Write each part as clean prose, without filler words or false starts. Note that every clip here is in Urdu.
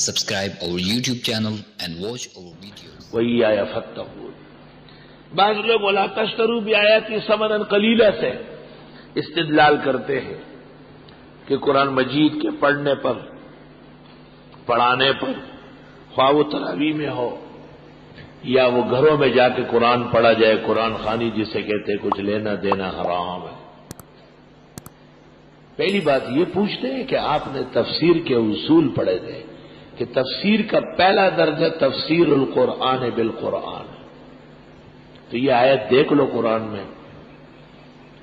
Subscribe our YouTube channel and watch our videos. وَإِيَّايَ فَاتَّقُونِ. بعض لوگ وَلَا تَشْتَرُوا بِآيَاتِي ثَمَنًا قَلِيلًا سے استدلال کرتے ہیں کہ قرآن مجید کے پڑھنے پر پڑھانے پر خواہ وہ تراویح میں ہو یا وہ گھروں میں جا کے قرآن پڑھا جائے، قرآن خوانی جسے کہتے ہیں، کچھ لینا دینا حرام ہے۔ پہلی بات یہ پوچھتے ہیں کہ آپ نے تفسیر کے اصول پڑھے تھے کہ تفسیر کا پہلا درجہ تفسیر القرآن بالقرآن، تو یہ آیت دیکھ لو قرآن میں،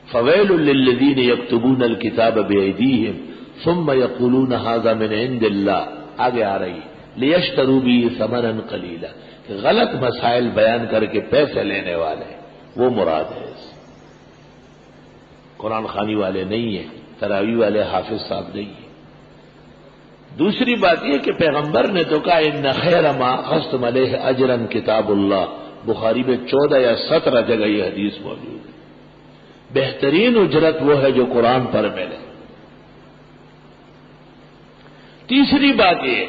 فویل للذین یکتبون الکتاب بایدیہم ثم یقولون ھذا من عند اللہ، آگے آ رہی لیشتروا بہ ثمنا قلیلا، کہ غلط مسائل بیان کر کے پیسے لینے والے وہ مراد ہے، قرآن خوانی والے نہیں ہیں، تراویح والے حافظ صاحب نہیں ہیں۔ دوسری بات یہ کہ پیغمبر نے تو کہا ان خیر ما اخذتم علیہ اجرا کتاب اللہ، بخاری میں 14 یا 17 جگہ یہ حدیث موجود ہے، بہترین اجرت وہ ہے جو قرآن پر ملے۔ تیسری بات یہ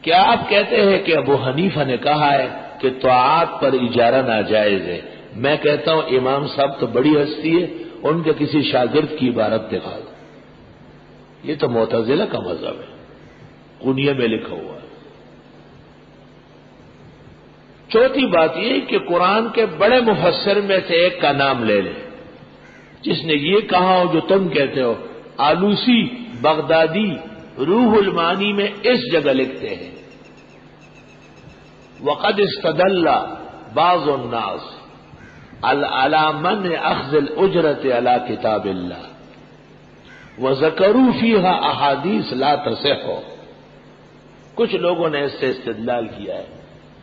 کہ آپ کہتے ہیں کہ ابو حنیفہ نے کہا ہے کہ طاعات پر اجارہ ناجائز ہے، میں کہتا ہوں امام صاحب تو بڑی ہستی ہے، ان کے کسی شاگرد کی عبارت دکھا دو، یہ تو معتزلہ کا مذہب ہے، قنیہ میں لکھا ہوا ہے۔ چوتھی بات یہ کہ قرآن کے بڑے مفسر میں سے ایک کا نام لے لیں جس نے یہ کہا ہو جو تم کہتے ہو۔ آلوسی بغدادی روح المعانی میں اس جگہ لکھتے ہیں وقد استدل بعض الناس على من اخذ الاجرت على کتاب اللہ وذکروا فيها احادیث لا تصح، کچھ لوگوں نے اس سے استدلال کیا ہے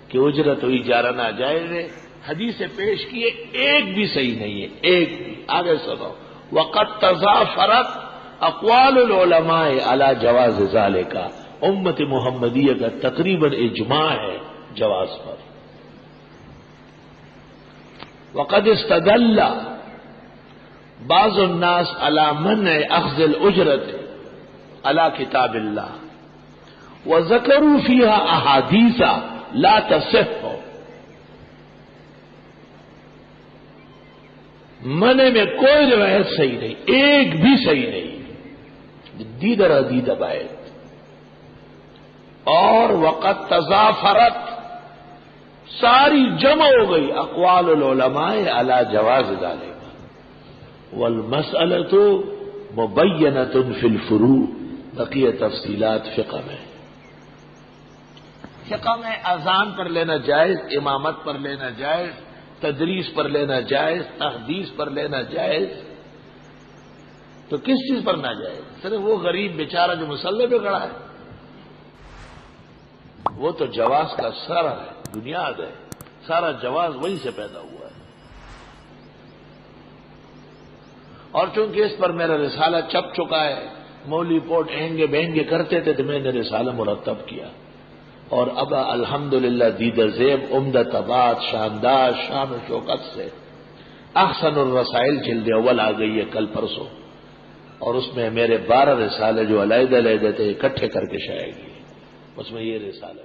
کہ اجرت و اجارہ ناجائز ہے، حدیثیں پیش کیے ایک بھی صحیح نہیں ہے، ایک بھی۔ آگے سنو، وقد تضافرت اقوال العلماء علی جواز ذالک، امت محمدیہ کا تقریباً اجماع ہے جواز پر۔ وقد استدل بعض الناس علی منع اخذ الاجرت علی کتاب اللہ وذکروا فیها احادیث لا تصح، منع میں کوئی روایت صحیح نہیں، ایک بھی صحیح نہیں، دیدر عدید بایت۔ اور وقت تضافرت، ساری جمع ہو گئی اقوال العلماء علی جواز ذالک، والمسألۃ مبینۃ فی الفروع، بقیہ تفصیلات فقہ میں۔ فقہ میں اذان پر لینا جائز، امامت پر لینا جائز، تدریس پر لینا جائز، تحدیث پر لینا جائز، تو کس چیز پر نہ جائز؟ صرف وہ غریب بیچارہ جو مصلی پہ کھڑا ہے، وہ تو جواز کا سارا ہے، بنیاد ہے، سارا جواز وہیں سے پیدا ہوا ہے۔ اور چونکہ اس پر میرا رسالہ چھپ چکا ہے، مولی پوٹ اہنگے بہنگے کرتے تھے تو میں نے رسالہ مرتب کیا، اور اب الحمدللہ دیدہ زیب، عمدہ طباعت، شاندار شان و شوکت سے احسن الرسائل جلد اول آ گئی ہے کل پرسوں، اور اس میں میرے 12 رسالے جو علیحدہ علیحدہ تھے اکٹھے کر کے شائع کیے، اس میں یہ رسالہ